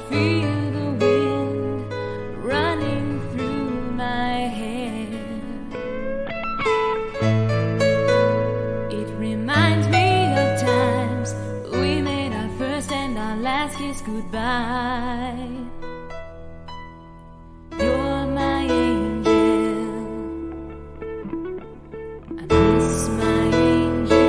feel the wind running through my hair. It reminds me of times we made our first and our last kiss goodbye. You're my angel. I miss my angel.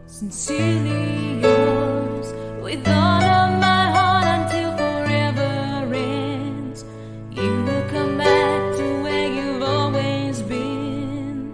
Sincerely yours, with all of my heart until forever ends. You will come back to where you've always been.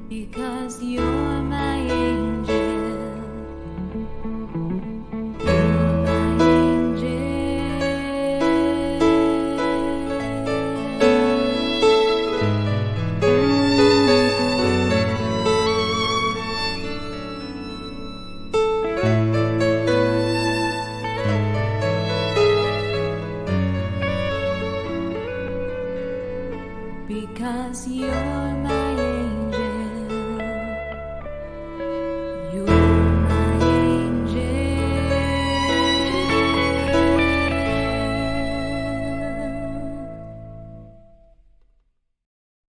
Because you're my angel. You're my angel. Because you're